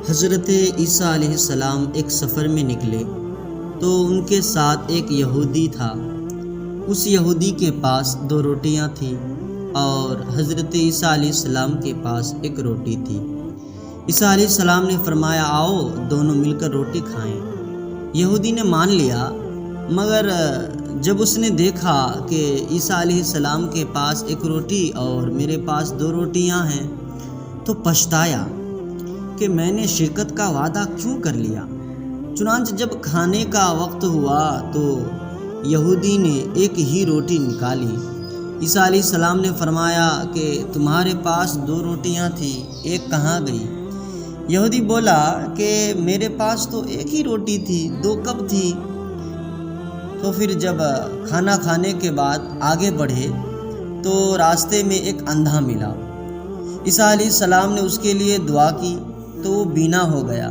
حضرت عیسیٰ علیہ السلام ایک سفر میں نکلے تو ان کے ساتھ ایک یہودی تھا۔ اس یہودی کے پاس 2 روٹیاں تھیں اور حضرت عیسیٰ علیہ السلام کے پاس 1 روٹی تھی۔ عیسیٰ علیہ السلام نے فرمایا آؤ دونوں مل کر روٹی کھائیں۔ یہودی نے مان لیا، مگر جب اس نے دیکھا کہ عیسیٰ علیہ السلام کے پاس 1 روٹی اور میرے پاس 2 روٹیاں ہیں تو پچھتایا کہ میں نے شرکت کا وعدہ کیوں کر لیا۔ چنانچہ جب کھانے کا وقت ہوا تو یہودی نے 1 ہی روٹی نکالی۔ عیسیٰ علیہ السلام نے فرمایا کہ تمہارے پاس 2 روٹیاں تھیں، 1 کہاں گئی؟ یہودی بولا کہ میرے پاس تو 1 ہی روٹی تھی، 2 کب تھی؟ تو پھر جب کھانا کھانے کے بعد آگے بڑھے تو راستے میں ایک اندھا ملا۔ عیسیٰ علیہ السلام نے اس کے لیے دعا کی تو وہ بینا ہو گیا۔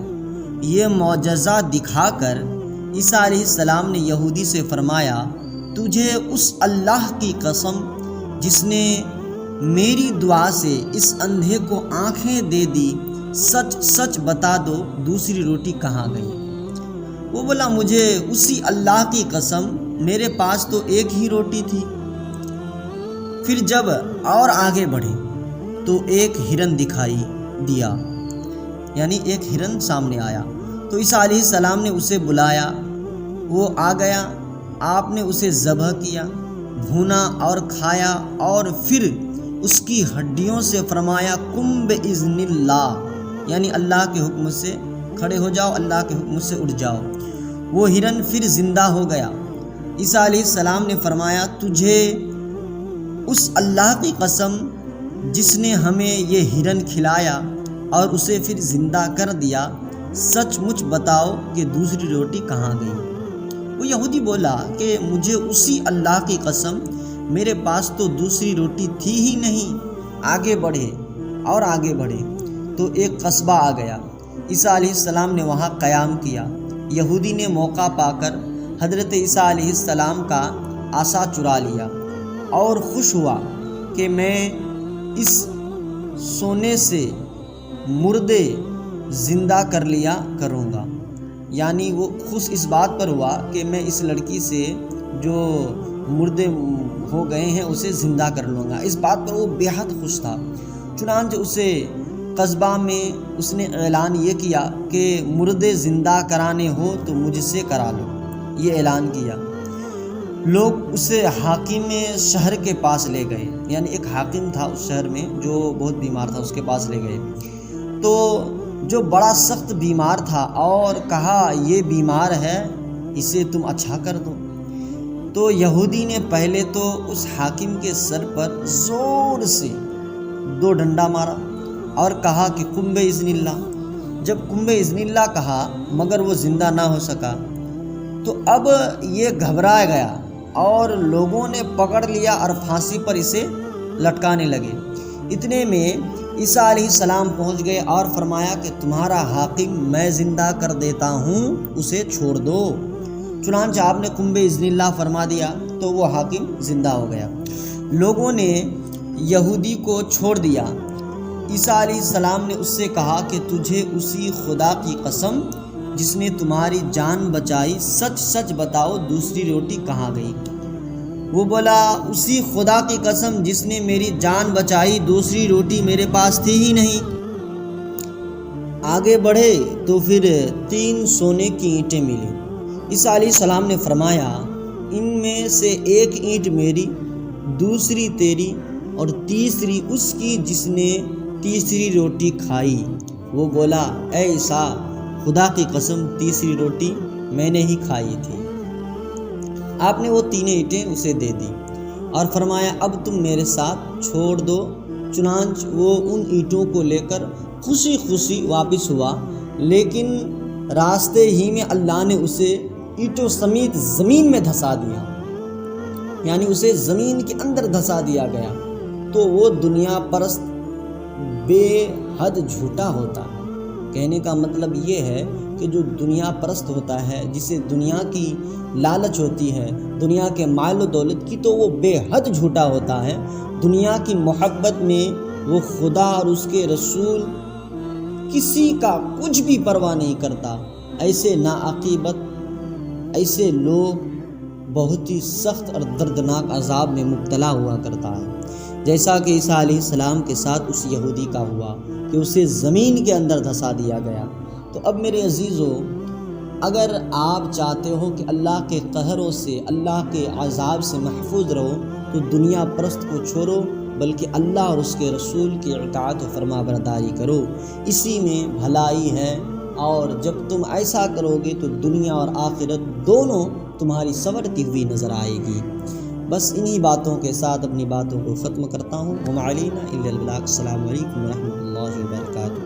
یہ معجزہ دکھا کر عیسیٰ علیہ السلام نے یہودی سے فرمایا تجھے اس اللہ کی قسم جس نے میری دعا سے اس اندھے کو آنکھیں دے دی، سچ سچ بتا دو دوسری روٹی کہاں گئی؟ وہ بولا مجھے اسی اللہ کی قسم، میرے پاس تو 1 ہی روٹی تھی۔ پھر جب اور آگے بڑھے تو ایک ہرن دکھائی دیا، یعنی ایک ہرن سامنے آیا تو عیسیٰ علیہ السلام نے اسے بلایا، وہ آ گیا، آپ نے اسے ذبح کیا، بھونا اور کھایا اور پھر اس کی ہڈیوں سے فرمایا قم بإذن اللہ، یعنی اللہ کے حکم سے کھڑے ہو جاؤ، اللہ کے حکم سے اٹھ جاؤ۔ وہ ہرن پھر زندہ ہو گیا۔ عیسیٰ علیہ السلام نے فرمایا تجھے اس اللہ کی قسم جس نے ہمیں یہ ہرن کھلایا اور اسے پھر زندہ کر دیا، سچ مچ بتاؤ کہ دوسری روٹی کہاں گئی؟ وہ یہودی بولا کہ مجھے اسی اللہ کی قسم، میرے پاس تو دوسری روٹی تھی ہی نہیں۔ آگے بڑھے اور آگے بڑھے تو ایک قصبہ آ گیا۔ عیسیٰ علیہ السلام نے وہاں قیام کیا۔ یہودی نے موقع پا کر حضرت عیسیٰ علیہ السلام کا عصا چرا لیا اور خوش ہوا کہ میں اس سونے سے مردے زندہ کر لیا کروں گا، یعنی وہ خوش اس بات پر ہوا کہ میں اس لڑکی سے جو مردے ہو گئے ہیں اسے زندہ کر لوں گا۔ اس بات پر وہ بے حد خوش تھا۔ چنانچہ اسے قصبہ میں اس نے اعلان یہ کیا کہ مردے زندہ کرانے ہو تو مجھ سے کرا لو، یہ اعلان کیا۔ لوگ اسے حاکم شہر کے پاس لے گئے، یعنی ایک حاکم تھا اس شہر میں جو بہت بیمار تھا، اس کے پاس لے گئے تو جو بڑا سخت بیمار تھا اور کہا یہ بیمار ہے، اسے تم اچھا کر دو۔ تو یہودی نے پہلے تو اس حاکم کے سر پر زور سے 2 ڈنڈا مارا اور کہا کہ قم بإذن اللہ۔ جب قم بإذن اللہ کہا مگر وہ زندہ نہ ہو سکا تو اب یہ گھبرا گیا اور لوگوں نے پکڑ لیا اور پھانسی پر اسے لٹکانے لگے۔ اتنے میں عیسیٰ علیہ السلام پہنچ گئے اور فرمایا کہ تمہارا حاکم میں زندہ کر دیتا ہوں، اسے چھوڑ دو۔ چنانچہ آپ نے قم بإذن اللہ فرما دیا تو وہ حاکم زندہ ہو گیا۔ لوگوں نے یہودی کو چھوڑ دیا۔ عیسیٰ علیہ السلام نے اس سے کہا کہ تجھے اسی خدا کی قسم جس نے تمہاری جان بچائی، سچ سچ بتاؤ دوسری روٹی کہاں گئی؟ وہ بولا اسی خدا کی قسم جس نے میری جان بچائی، دوسری روٹی میرے پاس تھی ہی نہیں۔ آگے بڑھے تو پھر 3 سونے کی اینٹیں ملی۔ عیسیٰ علیہ السلام نے فرمایا ان میں سے 1 اینٹ میری، دوسری تیری اور تیسری اس کی جس نے تیسری روٹی کھائی۔ وہ بولا اے عیسیٰ خدا کی قسم تیسری روٹی میں نے ہی کھائی تھی۔ آپ نے وہ 3 اینٹیں اسے دے دی اور فرمایا اب تم میرے ساتھ چھوڑ دو۔ چنانچہ وہ ان اینٹوں کو لے کر خوشی خوشی واپس ہوا، لیکن راستے ہی میں اللہ نے اسے اینٹوں سمیت زمین میں دھسا دیا، یعنی اسے زمین کے اندر دھسا دیا گیا۔ تو وہ دنیا پرست بے حد جھوٹا ہوتا ہے۔ کہنے کا مطلب یہ ہے کہ جو دنیا پرست ہوتا ہے، جسے دنیا کی لالچ ہوتی ہے، دنیا کے مال و دولت کی، تو وہ بے حد جھوٹا ہوتا ہے۔ دنیا کی محبت میں وہ خدا اور اس کے رسول کسی کا کچھ بھی پرواہ نہیں کرتا، ایسے ناعاقبت ایسے لوگ بہت ہی سخت اور دردناک عذاب میں مبتلا ہوا کرتا ہے، جیسا کہ عیسیٰ علیہ السلام کے ساتھ اس یہودی کا ہوا کہ اسے زمین کے اندر دھسا دیا گیا۔ تو اب میرے عزیزو، اگر آپ چاہتے ہو کہ اللہ کے قہروں سے، اللہ کے عذاب سے محفوظ رہو، تو دنیا پرست کو چھوڑو، بلکہ اللہ اور اس کے رسول کی اطاعت و فرما برداری کرو، اسی میں بھلائی ہے۔ اور جب تم ایسا کرو گے تو دنیا اور آخرت دونوں تمہاری سنورتی ہوئی نظر آئے گی۔ بس انہی باتوں کے ساتھ اپنی باتوں کو ختم کرتا ہوں۔ وما علینا الا البلاغ۔ السلام علیکم ورحمۃ اللہ وبرکاتہ۔